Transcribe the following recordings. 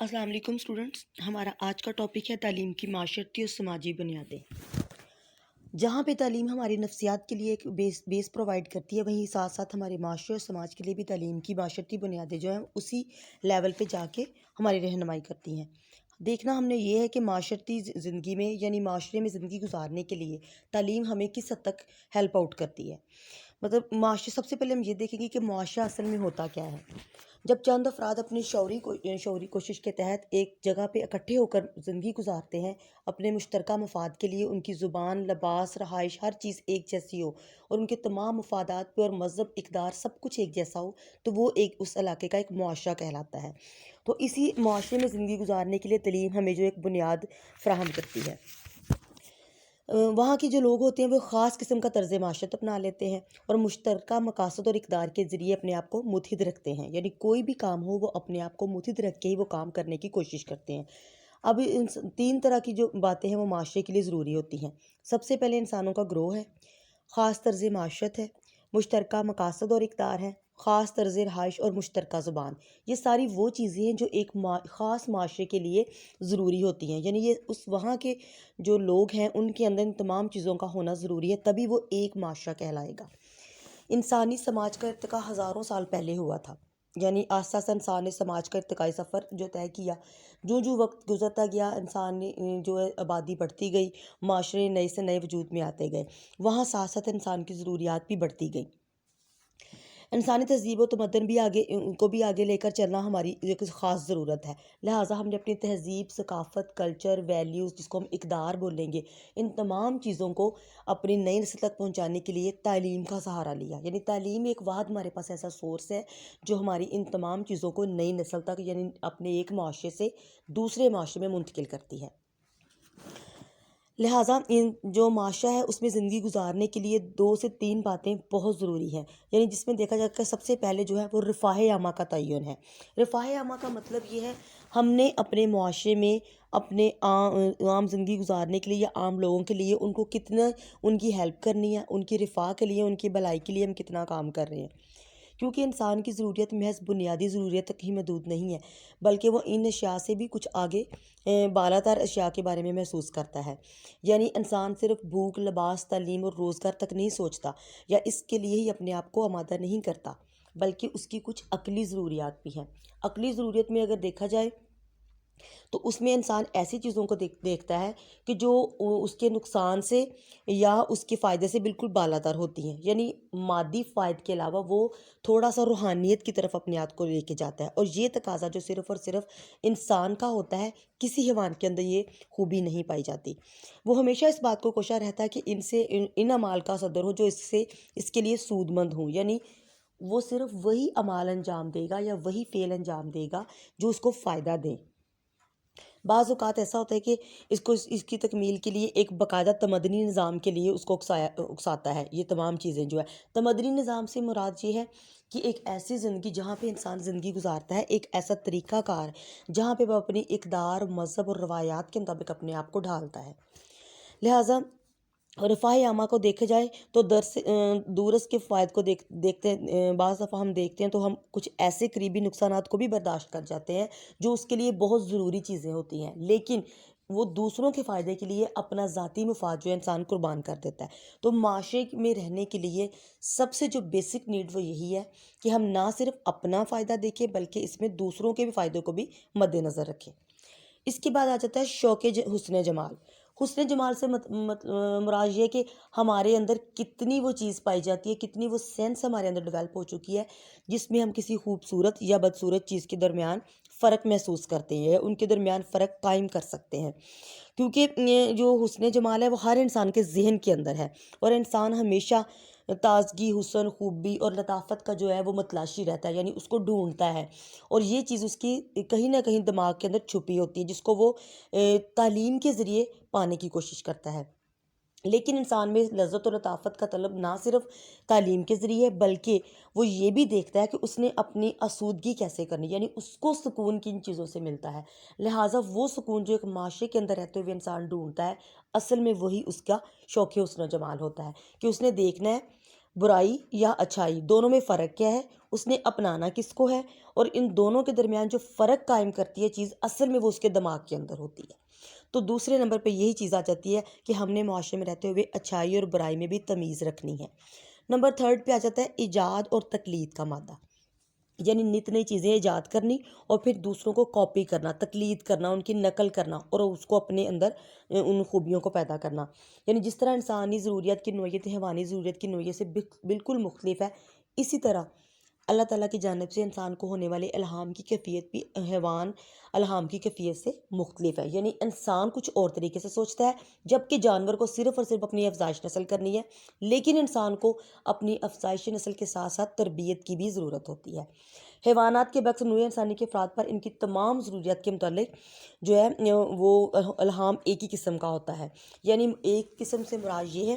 السلام علیکم اسٹوڈنٹس، ہمارا آج کا ٹاپک ہے تعلیم کی معاشرتی اور سماجی بنیادیں۔ جہاں پہ تعلیم ہماری نفسیات کے لیے ایک بیس پرووائڈ کرتی ہے، وہیں ساتھ ساتھ ہمارے معاشرے اور سماج کے لیے بھی تعلیم کی معاشرتی بنیادیں جو ہیں اسی لیول پہ جا کے ہماری رہنمائی کرتی ہیں۔ دیکھنا ہم نے یہ ہے کہ معاشرتی زندگی میں یعنی معاشرے میں زندگی گزارنے کے لیے تعلیم ہمیں کس حد تک ہیلپ آؤٹ کرتی ہے۔ مطلب معاشرے، سب سے پہلے ہم یہ دیکھیں گے کہ معاشرہ اصل میں ہوتا کیا ہے۔ جب چند افراد اپنی شعوری کوشش کے تحت ایک جگہ پہ اکٹھے ہو کر زندگی گزارتے ہیں، اپنے مشترکہ مفاد کے لیے ان کی زبان، لباس، رہائش، ہر چیز ایک جیسی ہو اور ان کے تمام مفادات پہ اور مذہب، اقدار، سب کچھ ایک جیسا ہو، تو وہ اس علاقے کا ایک معاشرہ کہلاتا ہے۔ تو اسی معاشرے میں زندگی گزارنے کے لیے تعلیم ہمیں جو ایک بنیاد فراہم کرتی ہے۔ وہاں کے جو لوگ ہوتے ہیں وہ خاص قسم کا طرز معاشرت اپنا لیتے ہیں اور مشترکہ مقاصد اور اقدار کے ذریعے اپنے آپ کو متحد رکھتے ہیں، یعنی کوئی بھی کام ہو وہ اپنے آپ کو متحد رکھ کے ہی وہ کام کرنے کی کوشش کرتے ہیں۔ اب ان تین طرح کی جو باتیں ہیں وہ معاشرے کے لیے ضروری ہوتی ہیں۔ سب سے پہلے انسانوں کا گروہ ہے، خاص طرز معاشرت ہے، مشترکہ مقاصد اور اقدار ہے، خاص طرز رہائش اور مشترکہ زبان۔ یہ ساری وہ چیزیں ہیں جو ایک خاص معاشرے کے لیے ضروری ہوتی ہیں، یعنی یہ اس وہاں کے جو لوگ ہیں ان کے اندر ان تمام چیزوں کا ہونا ضروری ہے، تبھی وہ ایک معاشرہ کہلائے گا۔ انسانی سماج کا ارتقاء ہزاروں سال پہلے ہوا تھا، یعنی آہستہ آہستہ انسان نے سماج کا ارتقائی سفر جو طے کیا، جو وقت گزرتا گیا انسان نے جو ہے آبادی بڑھتی گئی، معاشرے نئے سے نئے وجود میں آتے گئے، وہاں ساتھ ساتھ انسان کی ضروریات بھی بڑھتی گئی۔ انسانی تہذیب و تمدن بھی آگے لے کر چلنا ہماری ایک خاص ضرورت ہے، لہٰذا ہم نے اپنی تہذیب، ثقافت، کلچر، ویلیوز، جس کو ہم اقدار بولیں گے، ان تمام چیزوں کو اپنی نئی نسل تک پہنچانے کے لیے تعلیم کا سہارا لیا۔ یعنی تعلیم ایک واحد ہمارے پاس ایسا سورس ہے جو ہماری ان تمام چیزوں کو نئی نسل تک، یعنی اپنے ایک معاشرے سے دوسرے معاشرے میں منتقل کرتی ہے۔ لہٰذا جو معاشرہ ہے اس میں زندگی گزارنے کے لیے 2 سے 3 باتیں بہت ضروری ہیں، یعنی جس میں دیکھا جائے کہ سب سے پہلے جو ہے وہ رفاہ عامہ کا تعین ہے۔ رفاہ عامہ کا مطلب یہ ہے ہم نے اپنے معاشرے میں اپنے عام زندگی گزارنے کے لیے یا عام لوگوں کے لیے ان کو کتنا ان کی ہیلپ کرنی ہے، ان کی رفاہ کے لیے، ان کی بھلائی کے لیے ہم کتنا کام کر رہے ہیں۔ کیونکہ انسان کی ضروریت محض بنیادی ضروریت تک ہی محدود نہیں ہے، بلکہ وہ ان اشیاء سے بھی کچھ آگے بالاتر اشیاء کے بارے میں محسوس کرتا ہے۔ یعنی انسان صرف بھوک، لباس، تعلیم اور روزگار تک نہیں سوچتا یا اس کے لیے ہی اپنے آپ کو آمادہ نہیں کرتا، بلکہ اس کی کچھ عقلی ضروریات بھی ہیں۔ عقلی ضروریت میں اگر دیکھا جائے تو اس میں انسان ایسی چیزوں کو دیکھتا ہے کہ جو اس کے نقصان سے یا اس کے فائدے سے بالکل بالاتر ہوتی ہیں، یعنی مادی فائد کے علاوہ وہ تھوڑا سا روحانیت کی طرف اپنے آپ کو لے کے جاتا ہے، اور یہ تقاضا جو صرف اور صرف انسان کا ہوتا ہے، کسی حیوان کے اندر یہ خوبی نہیں پائی جاتی۔ وہ ہمیشہ اس بات کو کوشاں رہتا ہے کہ ان اعمال کا صدر ہو جو اس کے لیے سود مند ہوں، یعنی وہ صرف وہی اعمال انجام دے گا یا وہی فعل انجام دے گا جو اس کو فائدہ دیں۔ بعض اوقات ایسا ہوتا ہے کہ اس کی تکمیل کے لیے ایک باقاعدہ تمدنی نظام کے لیے اس کو اکساتا ہے۔ یہ تمام چیزیں جو ہے تمدنی نظام سے مراد یہ ہے کہ ایک ایسی زندگی جہاں پہ انسان زندگی گزارتا ہے، ایک ایسا طریقہ کار جہاں پہ وہ اپنی اقدار، مذہب اور روایات کے مطابق اپنے آپ کو ڈھالتا ہے۔ لہٰذا رفاہ عامہ کو دیکھا جائے تو دورس کے فوائد کو دیکھتے ہیں، بعض دفعہ ہم دیکھتے ہیں تو ہم کچھ ایسے قریبی نقصانات کو بھی برداشت کر جاتے ہیں جو اس کے لیے بہت ضروری چیزیں ہوتی ہیں، لیکن وہ دوسروں کے فائدے کے لیے اپنا ذاتی مفاد جو انسان قربان کر دیتا ہے۔ تو معاشرے میں رہنے کے لیے سب سے جو بیسک نیڈ وہ یہی ہے کہ ہم نہ صرف اپنا فائدہ دیکھیں بلکہ اس میں دوسروں کے بھی فائدوں کو بھی مد نظر رکھیں۔ اس کے بعد آ جاتا ہے شوق حسن جمال۔ حسن جمال سے مراد یہ کہ ہمارے اندر کتنی وہ چیز پائی جاتی ہے، کتنی وہ سینس ہمارے اندر ڈیولپ ہو چکی ہے جس میں ہم کسی خوبصورت یا بدصورت چیز کے درمیان فرق محسوس کرتے ہیں، ان کے درمیان فرق قائم کر سکتے ہیں۔ کیونکہ یہ جو حسن جمال ہے وہ ہر انسان کے ذہن کے اندر ہے، اور انسان ہمیشہ تازگی، حسن، خوبی اور لطافت کا جو ہے وہ متلاشی رہتا ہے، یعنی اس کو ڈھونڈتا ہے، اور یہ چیز اس کی کہیں نہ کہیں دماغ کے اندر چھپی ہوتی ہے جس کو وہ تعلیم کے ذریعے پانے کی کوشش کرتا ہے۔ لیکن انسان میں لذت اور لطافت کا طلب نہ صرف تعلیم کے ذریعے بلکہ وہ یہ بھی دیکھتا ہے کہ اس نے اپنی آسودگی کیسے کرنی، یعنی اس کو سکون کن چیزوں سے ملتا ہے۔ لہٰذا وہ سکون جو ایک معاشرے کے اندر رہتے ہوئے انسان ڈھونڈتا ہے، اصل میں وہی اس کا شوق حسن و جمال ہوتا ہے کہ اس نے دیکھنا ہے برائی یا اچھائی دونوں میں فرق کیا ہے، اس نے اپنانا کس کو ہے، اور ان دونوں کے درمیان جو فرق قائم کرتی ہے چیز، اصل میں وہ اس کے دماغ کے اندر ہوتی ہے۔ تو دوسرے نمبر پہ یہی چیز آ جاتی ہے کہ ہم نے معاشرے میں رہتے ہوئے اچھائی اور برائی میں بھی تمیز رکھنی ہے۔ نمبر تھرڈ پہ آ جاتا ہے ایجاد اور تقلید کا مادہ، یعنی نت نئی چیزیں ایجاد کرنی اور پھر دوسروں کو کاپی کرنا، تقلید کرنا، ان کی نقل کرنا اور اس کو اپنے اندر ان خوبیوں کو پیدا کرنا۔ یعنی جس طرح انسانی ضروریات کی نوعیت حیوانی ضروریات کی نوعیت سے بالکل مختلف ہے، اسی طرح اللہ تعالیٰ کی جانب سے انسان کو ہونے والے الہام کی کیفیت بھی حیوان الہام کی کیفیت سے مختلف ہے۔ یعنی انسان کچھ اور طریقے سے سوچتا ہے، جبکہ جانور کو صرف اور صرف اپنی افزائش نسل کرنی ہے، لیکن انسان کو اپنی افزائش نسل کے ساتھ ساتھ تربیت کی بھی ضرورت ہوتی ہے۔ حیوانات کے برعکس نوع انسانی کے افراد پر ان کی تمام ضروریات کے متعلق جو ہے وہ الہام ایک ہی قسم کا ہوتا ہے۔ یعنی ایک قسم سے مراد یہ ہے،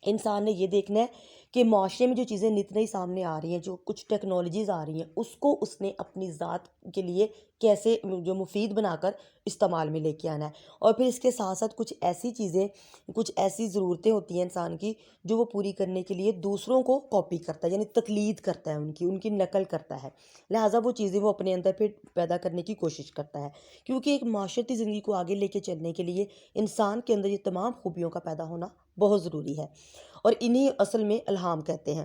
انسان نے یہ دیکھنا ہے کہ معاشرے میں جو چیزیں نت نئی سامنے آ رہی ہیں، جو کچھ ٹیکنالوجیز آ رہی ہیں، اس کو اس نے اپنی ذات کے لیے کیسے جو مفید بنا کر استعمال میں لے کے آنا ہے، اور پھر اس کے ساتھ ساتھ کچھ ایسی چیزیں، کچھ ایسی ضرورتیں ہوتی ہیں انسان کی جو وہ پوری کرنے کے لیے دوسروں کو کاپی کرتا ہے، یعنی تقلید کرتا ہے، ان کی نقل کرتا ہے، لہٰذا وہ چیزیں وہ اپنے اندر پھر پیدا کرنے کی کوشش کرتا ہے۔ کیونکہ ایک معاشرتی زندگی کو آگے لے کے چلنے کے لیے انسان کے اندر یہ تمام خوبیوں کا پیدا ہونا بہت ضروری ہے، اور انہی اصل میں الہام کہتے ہیں۔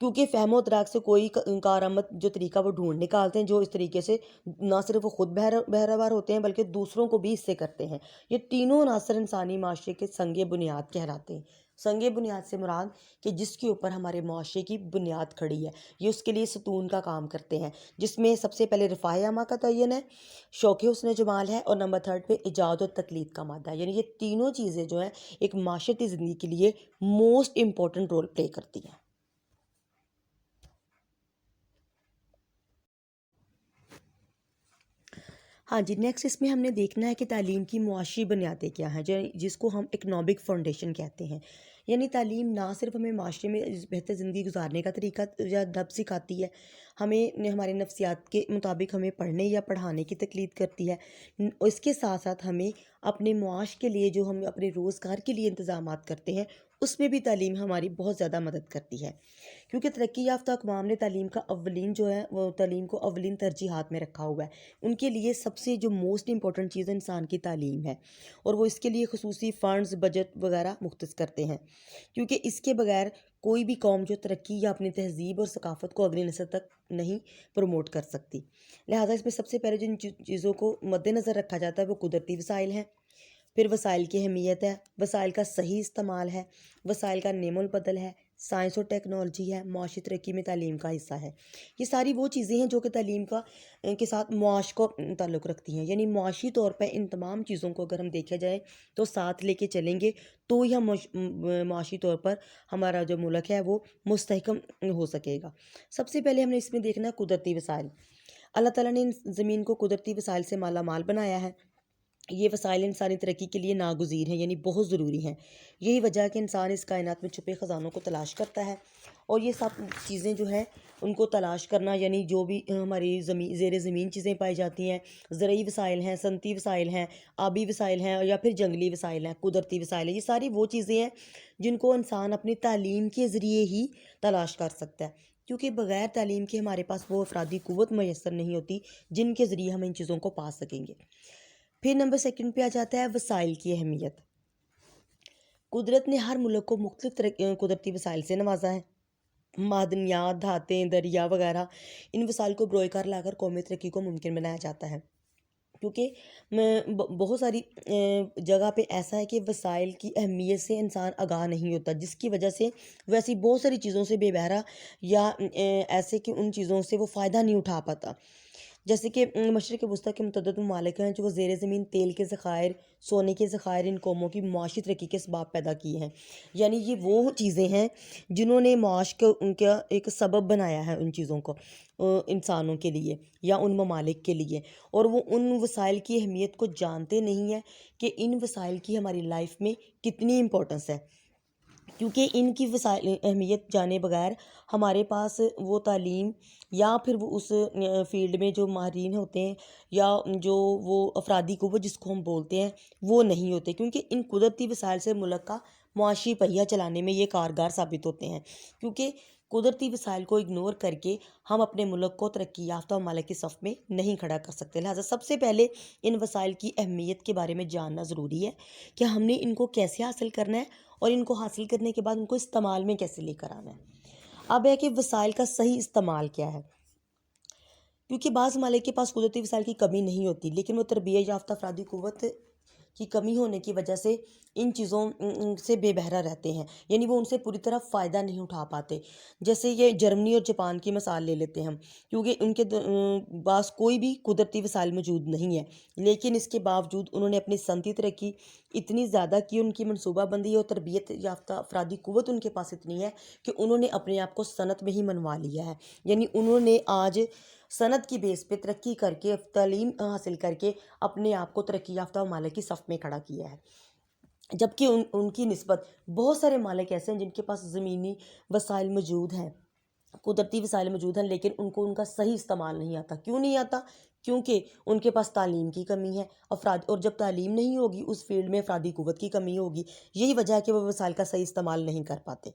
کیونکہ فہم و ادراک سے کوئی کارآمد جو طریقہ وہ ڈھونڈ نکالتے ہیں، جو اس طریقے سے نہ صرف وہ خود بہرہوار ہوتے ہیں بلکہ دوسروں کو بھی اس سے کرتے ہیں۔ یہ تینوں عناصر انسانی معاشرے کے سنگ بنیاد کہلاتے ہیں۔ سنگ بنیاد سے مراد کہ جس کے اوپر ہمارے معاشرے کی بنیاد کھڑی ہے، یہ اس کے لیے ستون کا کام کرتے ہیں، جس میں سب سے پہلے رفاہ عامہ کا تعین ہے، شوق حسن جمال ہے، اور نمبر تھرڈ پہ ایجاد اور تقلید کا مادہ ہے۔ یعنی یہ تینوں چیزیں جو ہیں ایک معاشرتی زندگی کے لیے موسٹ امپورٹنٹ رول پلے کرتی ہیں۔ ہاں جی، نیکسٹ اس میں ہم نے دیکھنا ہے کہ تعلیم کی معاشی بنیادیں کیا ہیں، جس کو ہم اکنامک فاؤنڈیشن کہتے ہیں۔ یعنی تعلیم نہ صرف ہمیں معاشرے میں بہتر زندگی گزارنے کا طریقہ یا ڈھب سکھاتی ہے، ہمیں ہمارے نفسیات کے مطابق ہمیں پڑھنے یا پڑھانے کی تقلید کرتی ہے، اس کے ساتھ ساتھ ہمیں اپنے معاش کے لیے جو ہم اپنے روزگار کے لیے انتظامات کرتے ہیں، اس میں بھی تعلیم ہماری بہت زیادہ مدد کرتی ہے۔ کیونکہ ترقی یافتہ اقوام نے تعلیم کا اولین جو ہے وہ تعلیم کو اولین ترجیحات میں رکھا ہوا ہے۔ ان کے لیے سب سے جو موسٹ امپورٹنٹ چیز انسان کی تعلیم ہے، اور وہ اس کے لیے خصوصی فنڈز، بجٹ وغیرہ مختص کرتے ہیں، کیونکہ اس کے بغیر کوئی بھی قوم جو ترقی یا اپنی تہذیب اور ثقافت کو اگلی نسل تک نہیں پروموٹ کر سکتی۔ لہٰذا اس میں سب سے پہلے جن چیزوں کو مد نظر رکھا جاتا ہے وہ قدرتی وسائل ہیں، پھر وسائل کی اہمیت ہے، وسائل کا صحیح استعمال ہے، وسائل کا نعم البدل ہے، سائنس اور ٹیکنالوجی ہے، معاشی ترقی میں تعلیم کا حصہ ہے۔ یہ ساری وہ چیزیں ہیں جو کہ تعلیم کے ساتھ معاش کو تعلق رکھتی ہیں۔ یعنی معاشی طور پہ ان تمام چیزوں کو اگر ہم دیکھا جائے تو ساتھ لے کے چلیں گے تو ہی ہم معاشی طور پر ہمارا جو ملک ہے وہ مستحکم ہو سکے گا۔ سب سے پہلے ہم نے اس میں دیکھنا ہے قدرتی وسائل۔ اللہ تعالیٰ نے زمین کو قدرتی وسائل سے مالا مال بنایا ہے۔ یہ وسائل انسانی ترقی کے لیے ناگزیر ہیں، یعنی بہت ضروری ہیں۔ یہی وجہ ہے کہ انسان اس کائنات میں چھپے خزانوں کو تلاش کرتا ہے، اور یہ سب چیزیں جو ہیں ان کو تلاش کرنا، یعنی جو بھی ہماری زیر زمین چیزیں پائی جاتی ہیں، زرعی وسائل ہیں، صنعتی وسائل ہیں، آبی وسائل ہیں، یا پھر جنگلی وسائل ہیں، قدرتی وسائل ہیں، یہ ساری وہ چیزیں ہیں جن کو انسان اپنی تعلیم کے ذریعے ہی تلاش کر سکتا ہے، کیونکہ بغیر تعلیم کے ہمارے پاس وہ افرادی قوت میسر نہیں ہوتی جن کے ذریعے ہم ان چیزوں کو پا سکیں گے۔ پھر نمبر سیکنڈ پہ آ جاتا ہے وسائل کی اہمیت۔ قدرت نے ہر ملک کو مختلف قدرتی وسائل سے نوازا ہے۔ معدنیات، دھاتیں، دریا وغیرہ، ان وسائل کو بروئے کار لا کر قومی ترقی کو ممکن بنایا جاتا ہے، کیونکہ بہت ساری جگہ پہ ایسا ہے کہ وسائل کی اہمیت سے انسان آگاہ نہیں ہوتا، جس کی وجہ سے وہ ایسی بہت ساری چیزوں سے بے بہرا، یا ایسے کہ ان چیزوں سے وہ فائدہ نہیں اٹھا پاتا۔ جیسے کہ مشرق وسطیٰ کے متعدد ممالک ہیں جو وہ زیر زمین تیل کے ذخائر، سونے کے ذخائر ان قوموں کی معاشی ترقی کے اسباب پیدا کیے ہیں۔ یعنی یہ وہ چیزیں ہیں جنہوں نے معاش کو ان کا ایک سبب بنایا ہے، ان چیزوں کو انسانوں کے لیے یا ان ممالک کے لیے، اور وہ ان وسائل کی اہمیت کو جانتے نہیں ہیں کہ ان وسائل کی ہماری لائف میں کتنی امپورٹنس ہے، کیونکہ ان کی وسائل اہمیت جانے بغیر ہمارے پاس وہ تعلیم یا پھر وہ اس فیلڈ میں جو ماہرین ہوتے ہیں یا جو وہ افرادی قوت جس کو ہم بولتے ہیں وہ نہیں ہوتے، کیونکہ ان قدرتی وسائل سے ملک کا معاشی پہیہ چلانے میں یہ کارگر ثابت ہوتے ہیں، کیونکہ قدرتی وسائل کو اگنور کر کے ہم اپنے ملک کو ترقی یافتہ ممالک کی صف میں نہیں کھڑا کر سکتے۔ لہٰذا سب سے پہلے ان وسائل کی اہمیت کے بارے میں جاننا ضروری ہے کہ ہم نے ان کو کیسے حاصل کرنا ہے اور ان کو حاصل کرنے کے بعد ان کو استعمال میں کیسے لے کر آنا ہے۔ اب ہے کہ وسائل کا صحیح استعمال کیا ہے، کیونکہ بعض ممالک کے پاس قدرتی وسائل کی کمی نہیں ہوتی، لیکن وہ تربیت یافتہ افرادی قوت کی کمی ہونے کی وجہ سے ان چیزوں سے بے بہرا رہتے ہیں، یعنی وہ ان سے پوری طرح فائدہ نہیں اٹھا پاتے۔ جیسے یہ جرمنی اور جاپان کی مثال لے لیتے ہیں ہم، کیونکہ ان کے پاس کوئی بھی قدرتی وسائل موجود نہیں ہے، لیکن اس کے باوجود انہوں نے اپنی صنعتی ترقی اتنی زیادہ کی، ان کی منصوبہ بندی اور تربیت یافتہ افرادی قوت ان کے پاس اتنی ہے کہ انہوں نے اپنے آپ کو صنعت میں ہی منوا لیا ہے، یعنی انہوں نے آج صنعت کی بیس پہ ترقی کر کے تعلیم حاصل کر کے اپنے آپ کو ترقی یافتہ ممالک کی صف میں کھڑا کیا ہے۔ جبکہ ان کی نسبت بہت سارے ممالک ایسے ہیں جن کے پاس زمینی وسائل موجود ہیں، قدرتی وسائل موجود ہیں، لیکن ان کو ان کا صحیح استعمال نہیں آتا۔ کیوں نہیں آتا؟ کیونکہ ان کے پاس تعلیم کی کمی ہے، اور جب تعلیم نہیں ہوگی اس فیلڈ میں افرادی قوت کی کمی ہوگی، یہی وجہ ہے کہ وہ وسائل کا صحیح استعمال نہیں کر پاتے۔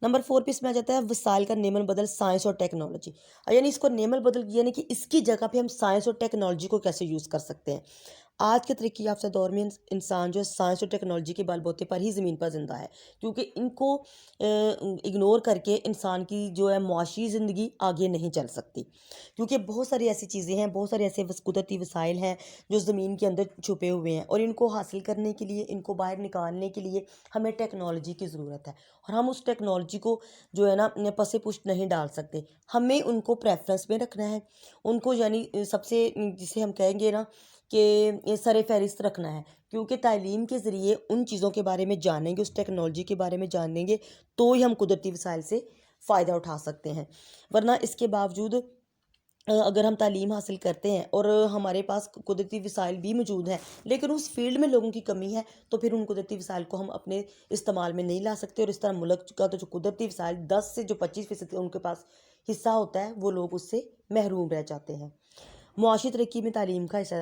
نمبر 4 پہ اس میں آ جاتا ہے وسائل کا نعمل بدل سائنس اور ٹیکنالوجی، یعنی اس کو نعمل بدل یعنی کہ اس کی جگہ پہ ہم سائنس اور ٹیکنالوجی کو کیسے یوز کر سکتے ہیں۔ آج کے ترقی یافتہ دور میں انسان جو ہے سائنس اور ٹیکنالوجی کے بل بوتے پر ہی زمین پر زندہ ہے، کیونکہ ان کو اگنور کر کے انسان کی جو ہے معاشی زندگی آگے نہیں چل سکتی، کیونکہ بہت ساری ایسی چیزیں ہیں، بہت سارے ایسے قدرتی وسائل ہیں جو زمین کے اندر چھپے ہوئے ہیں، اور ان کو حاصل کرنے کے لیے، ان کو باہر نکالنے کے لیے ہمیں ٹیکنالوجی کی ضرورت ہے، اور ہم اس ٹیکنالوجی کو جو ہے نا پس پشت نہیں ڈال سکتے۔ ہمیں ان کو پریفرنس میں رکھنا ہے، ان کو یعنی سب سے جسے ہم کہیں گے نا کہ سر فہرست رکھنا ہے، کیونکہ تعلیم کے ذریعے ان چیزوں کے بارے میں جانیں گے، اس ٹیکنالوجی کے بارے میں جانیں گے تو ہی ہم قدرتی وسائل سے فائدہ اٹھا سکتے ہیں۔ ورنہ اس کے باوجود اگر ہم تعلیم حاصل کرتے ہیں اور ہمارے پاس قدرتی وسائل بھی موجود ہیں لیکن اس فیلڈ میں لوگوں کی کمی ہے، تو پھر ان قدرتی وسائل کو ہم اپنے استعمال میں نہیں لا سکتے، اور اس طرح ملک کا تو جو قدرتی وسائل 10 سے جو 25% ان کے پاس حصہ ہوتا ہے وہ لوگ اس سے محروم رہ جاتے ہیں۔ معاشی ترقی میں تعلیم کا حصہ،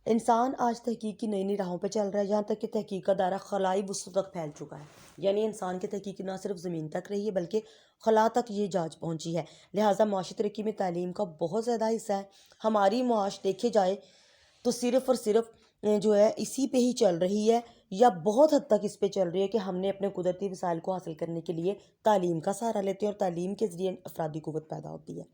انسان آج تحقیق کی نئی نئی راہوں پہ چل رہا ہے، جہاں تک کہ تحقیق کا دائرہ خلائی وسعت تک پھیل چکا ہے، یعنی انسان کی تحقیق نہ صرف زمین تک رہی ہے بلکہ خلا تک یہ جانچ پہنچی ہے۔ لہٰذا معاشی ترقی میں تعلیم کا بہت زیادہ حصہ ہے۔ ہماری معاش دیکھے جائے تو صرف اور صرف جو ہے اسی پہ ہی چل رہی ہے، یا بہت حد تک اس پہ چل رہی ہے کہ ہم نے اپنے قدرتی وسائل کو حاصل کرنے کے لیے تعلیم کا سہارا لیتے ہیں، اور تعلیم کے ذریعے افرادی قوت پیدا ہوتی ہے۔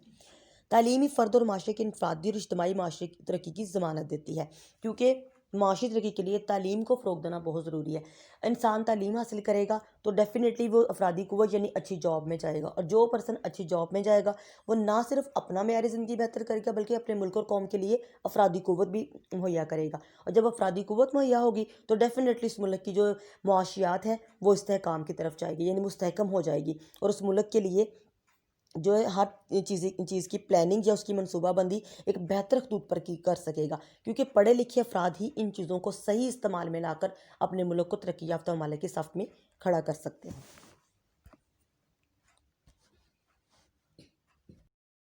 تعلیمی فرد اور معاشرے کے انفرادی اور اجتماعی معاشرے کی ترقی کی ضمانت دیتی ہے، کیونکہ معاشی ترقی کے لیے تعلیم کو فروغ دینا بہت ضروری ہے۔ انسان تعلیم حاصل کرے گا تو ڈیفینیٹلی وہ افرادی قوت یعنی اچھی جاب میں جائے گا، اور جو پرسن اچھی جاب میں جائے گا وہ نہ صرف اپنا معیار زندگی بہتر کرے گا بلکہ اپنے ملک اور قوم کے لیے افرادی قوت بھی مہیا کرے گا، اور جب افرادی قوت مہیا ہوگی تو ڈیفینیٹلی اس ملک کی جو معاشیات ہیں وہ استحکام کی طرف جائے گی، یعنی مستحکم ہو جائے گی، اور اس ملک کے لیے جو ہے ہر چیز کی پلاننگ یا اس کی منصوبہ بندی ایک بہتر خطوط پر کر سکے گا، کیونکہ پڑھے لکھے افراد ہی ان چیزوں کو صحیح استعمال میں لا کر اپنے ملک کو ترقی یافتہ ممالک کے صف میں کھڑا کر سکتے ہیں۔